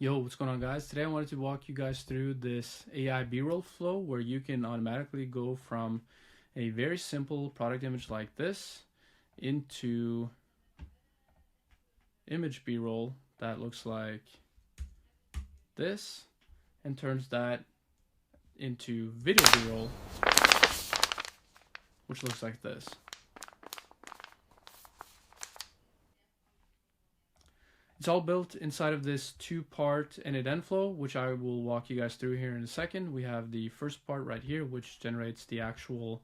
Yo, what's going on, guys? Today I wanted to walk you guys through this AI B-roll flow where you can automatically go from a very simple product image like this into image B-roll that looks like this and turns that into video B-roll, which looks like this. It's all built inside of this two-part end-to-end flow, which I will walk you guys through here in a second. We have the first part right here, which generates the actual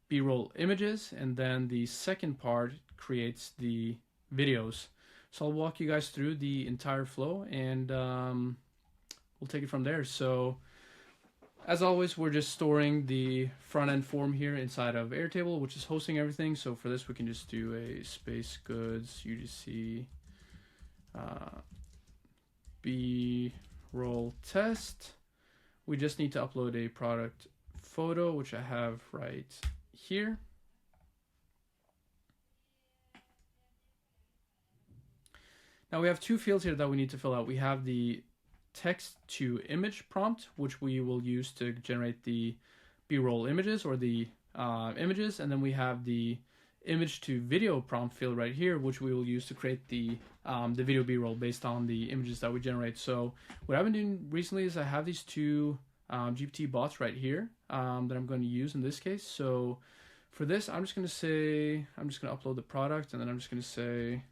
B-roll images, and then the second part creates the videos. So I'll walk you guys through the entire flow, and we'll take it from there. So as always, we're just storing the front-end form here inside of Airtable, which is hosting everything. So for this, we can just do a space goods UGC B-roll test. We just need to upload a product photo, which I have right here. Now we have two fields here that we need to fill out. We have the text to image prompt, which we will use to generate the B-roll images or the images, and then we have the image to video prompt field right here, which we will use to create the video B-roll based on the images that we generate. So what I've been doing recently is I have these two GPT bots right here that I'm going to use in this case. So for this, I'm just going to upload the product, and then I'm just going to say,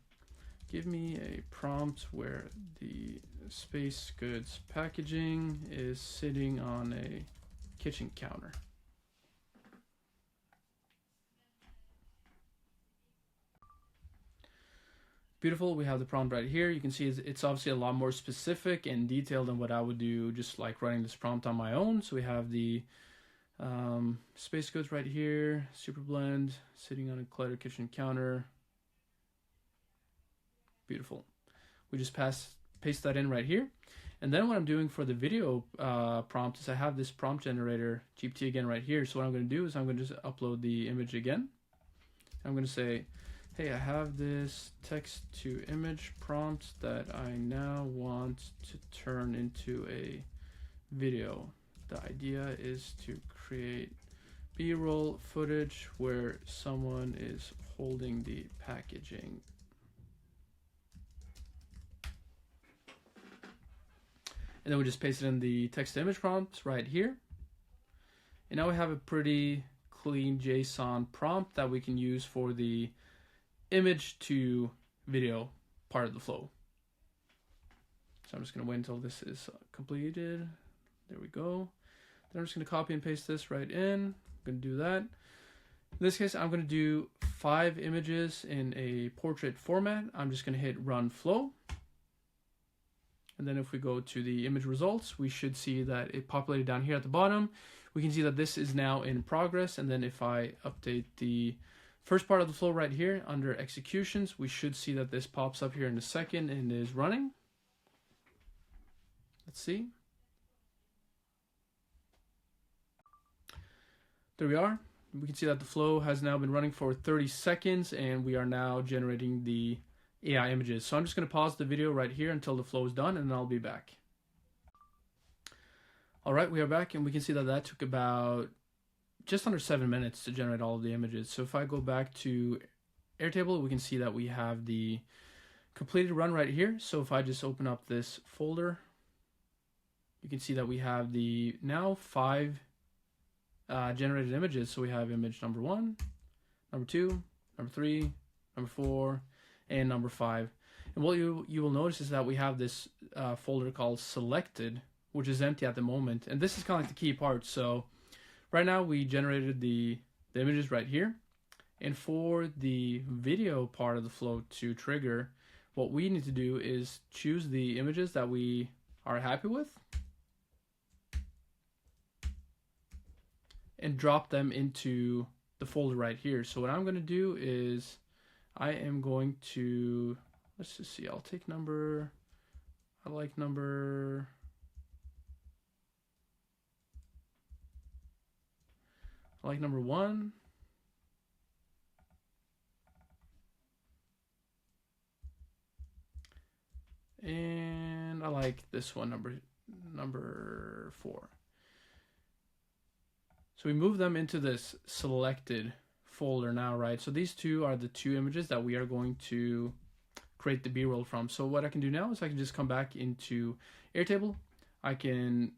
give me a prompt where the space goods packaging is sitting on a kitchen counter. Beautiful, we have the prompt right here. You can see it's obviously a lot more specific and detailed than what I would do just like running this prompt on my own. So we have the space goods right here, super blend, sitting on a cluttered kitchen counter. Beautiful. We just paste that in right here. And then what I'm doing for the video prompt is I have this prompt generator GPT again right here. So what I'm going to do is I'm going to just upload the image again. I'm going to say, hey, I have this text to image prompt that I now want to turn into a video. The idea is to create B-roll footage where someone is holding the packaging. And then we just paste it in the text to image prompt right here. And now we have a pretty clean JSON prompt that we can use for the image to video part of the flow. So I'm just going to wait until this is completed. There we go. Then I'm just going to copy and paste this right in. I'm going to do that. In this case, I'm going to do 5 images in a portrait format. I'm just going to hit run flow. And then if we go to the image results, we should see that it populated down here at the bottom. We can see that this is now in progress. And then if I update the first part of the flow right here under executions, we should see that this pops up here in a second and is running. Let's see. There we are. We can see that the flow has now been running for 30 seconds and we are now generating the AI images. So I'm just going to pause the video right here until the flow is done, and then I'll be back. All right, we are back, and we can see that that took about just under 7 minutes to generate all of the images. So if I go back to Airtable, we can see that we have the completed run right here. So if I just open up this folder, you can see that we have the now 5 generated images. So we have image number 1, number 2, number 3, number 4, and number 5. And what you will notice is that we have this folder called selected, which is empty at the moment. And this is kind of like the key part. So right now we generated the images right here. And for the video part of the flow to trigger, what we need to do is choose the images that we are happy with and drop them into the folder right here. So what I'm going to do is I am going to, let's just see, I'll take number, I like number 1. And I like this one, number 4. So we move them into this selected folder now, right? So these two are the 2 images that we are going to create the B-roll from. So what I can do now is I can just come back into Airtable. I can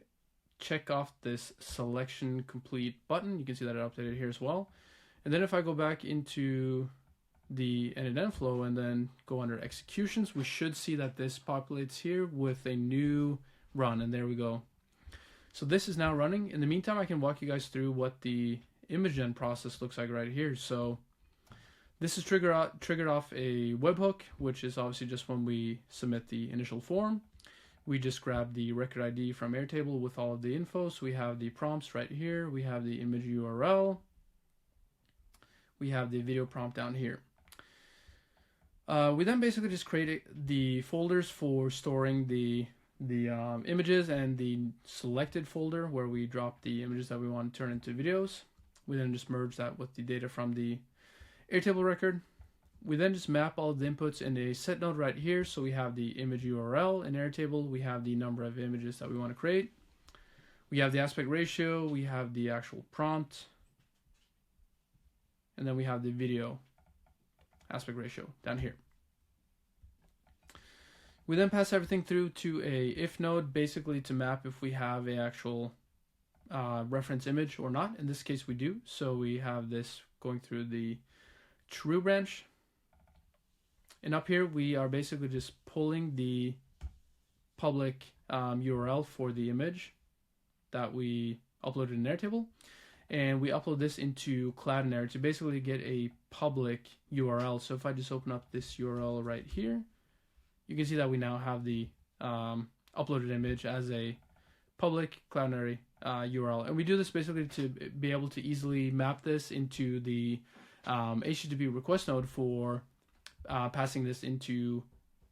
check off this selection complete button. You can see that it updated here as well. And then if I go back into the end-to-end flow and then go under executions, we should see that this populates here with a new run, and there we go. So this is now running. In the meantime, I can walk you guys through what the image gen process looks like right here. So this is triggered off a webhook, which is obviously just when we submit the initial form. We just grab the record ID from Airtable with all of the info. So we have the prompts right here. We have the image URL. We have the video prompt down here. We then basically just create the folders for storing the images and the selected folder where we drop the images that we want to turn into videos. We then just merge that with the data from the Airtable record. We then just map all of the inputs in a set node right here. So we have the image URL in Airtable. We have the number of images that we want to create. We have the aspect ratio. We have the actual prompt. And then we have the video aspect ratio down here. We then pass everything through to a if node, basically to map if we have a actual reference image or not. In this case we do. So we have this going through the true branch. And up here we are basically just pulling the public URL for the image that we uploaded in Airtable. And we upload this into Cloudinary to basically get a public URL. So if I just open up this URL right here, you can see that we now have the uploaded image as a public Cloudinary URL. And we do this basically to be able to easily map this into the HTTP request node for passing this into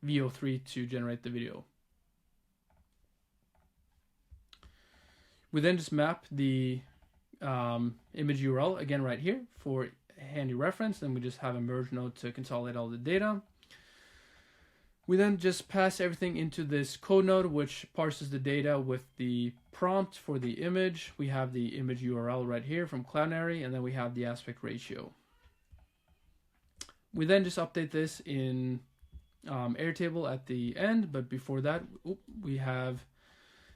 VEO3 to generate the video. We then just map the image URL again right here for handy reference. Then we just have a merge node to consolidate all the data. We then just pass everything into this code node, which parses the data with the prompt for the image. We have the image URL right here from Cloudinary, and then we have the aspect ratio. We then just update this in Airtable at the end, but before that, we have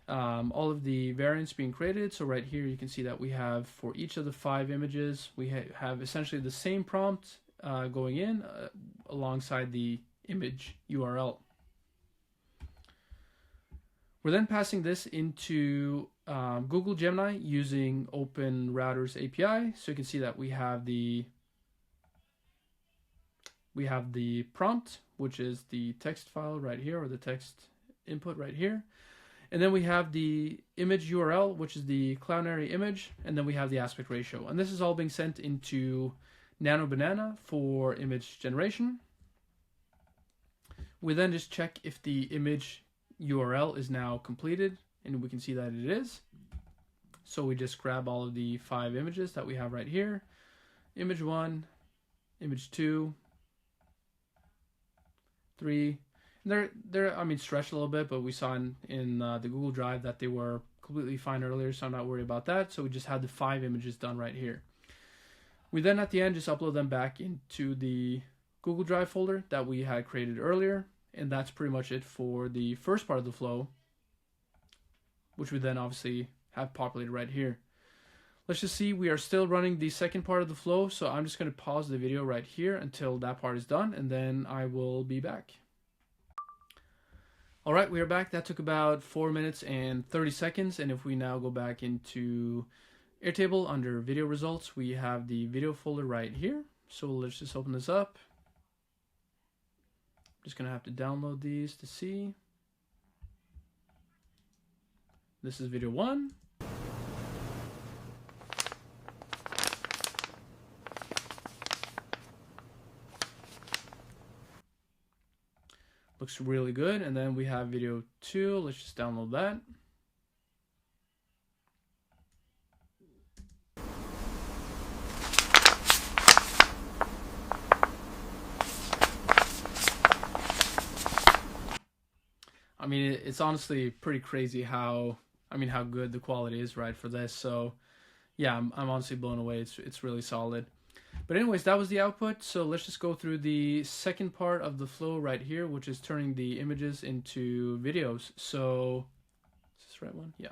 all of the variants being created. So right here, you can see that we have for each of the 5 images, we have essentially the same prompt going in alongside the image URL. We're then passing this into Google Gemini using Open Routers API. So you can see that we have the prompt, which is the text file right here, or the text input right here. And then we have the image URL, which is the Cloudinary image, and then we have the aspect ratio. And this is all being sent into NanoBanana for image generation. We then just check if the image URL is now completed, and we can see that it is. So we just grab all of the 5 images that we have right here. Image 1, image 2, 3. They're I mean, stretched a little bit, but we saw in the Google Drive that they were completely fine earlier, so I'm not worried about that. So we just had the 5 images done right here. We then at the end just upload them back into the Google Drive folder that we had created earlier, and that's pretty much it for the first part of the flow, which we then obviously have populated right here. Let's just see, we are still running the second part of the flow, so I'm just going to pause the video right here until that part is done, and then I will be back. Alright, we are back. That took about 4 minutes and 30 seconds, and if we now go back into Airtable under video results, we have the video folder right here. So let's just open this up. Just gonna have to download these to see. This is video 1. Looks really good. And then we have video 2. Let's just download that. I mean, it's honestly pretty crazy how good the quality is, right, for this. So yeah, I'm honestly blown away. It's really solid. But anyways, that was the output. So let's just go through the second part of the flow right here, which is turning the images into videos. So is this the right one? Yeah.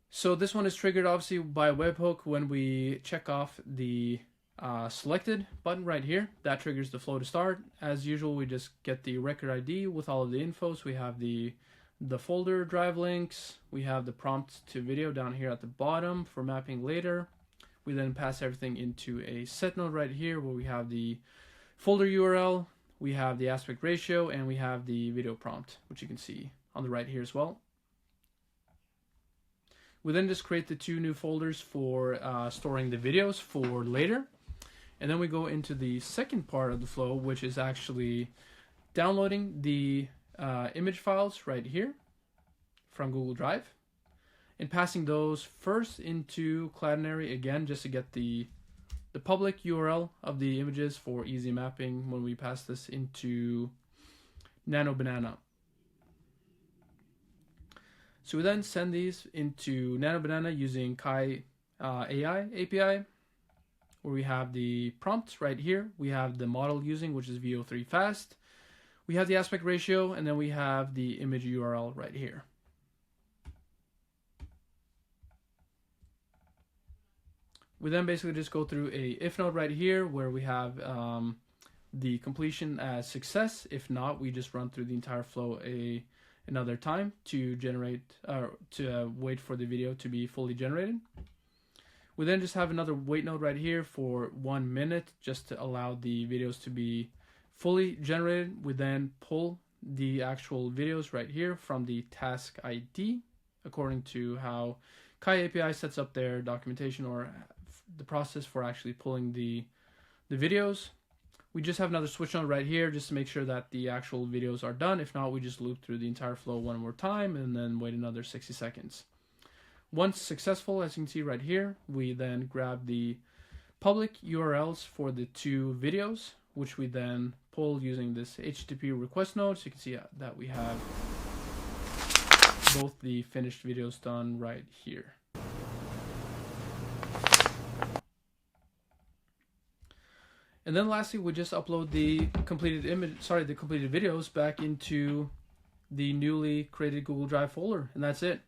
So this one is triggered obviously by a webhook when we check off the selected button right here. That triggers the flow to start. As usual, we just get the record ID with all of the info. So we have the folder drive links. We have the prompt to video down here at the bottom for mapping later. We then pass everything into a set node right here where we have the folder URL, we have the aspect ratio, and we have the video prompt, which you can see on the right here as well. We then just create the two new folders for storing the videos for later. And then we go into the second part of the flow, which is actually downloading the image files right here from Google Drive and passing those first into Cloudinary again, just to get the public URL of the images for easy mapping when we pass this into NanoBanana. So we then send these into NanoBanana using Kai AI API, where we have the prompts right here. We have the model using, which is VEO3 fast. We have the aspect ratio, and then we have the image URL right here. We then basically just go through a if node right here where we have the completion as success. If not, we just run through the entire flow another time to generate to wait for the video to be fully generated. We then just have another wait node right here for 1 minute just to allow the videos to be fully generated. We then pull the actual videos right here from the task ID according to how Kai API sets up their documentation or the process for actually pulling the videos. We just have another switch node right here just to make sure that the actual videos are done. If not, we just loop through the entire flow one more time and then wait another 60 seconds. Once successful, as you can see right here, we then grab the public URLs for the two videos, which we then pull using this HTTP request node. So you can see that we have both the finished videos done right here. And then lastly, we just upload the completed videos back into the newly created Google Drive folder, and that's it.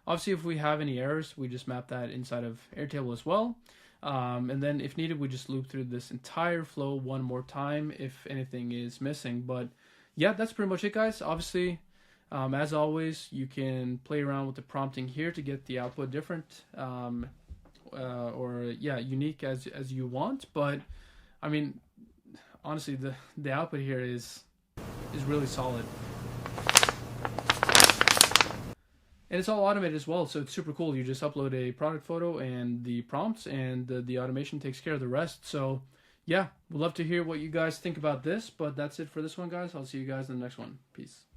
Obviously, if we have any errors, we just map that inside of Airtable as well. And then if needed, we just loop through this entire flow one more time if anything is missing. But yeah, that's pretty much it, guys. Obviously, as always, you can play around with the prompting here to get the output different unique as you want. But I mean, honestly, the output here is really solid. And it's all automated as well, so it's super cool. You just upload a product photo and the prompts, and the automation takes care of the rest. So yeah, we'd love to hear what you guys think about this, but that's it for this one, guys. I'll see you guys in the next one. Peace.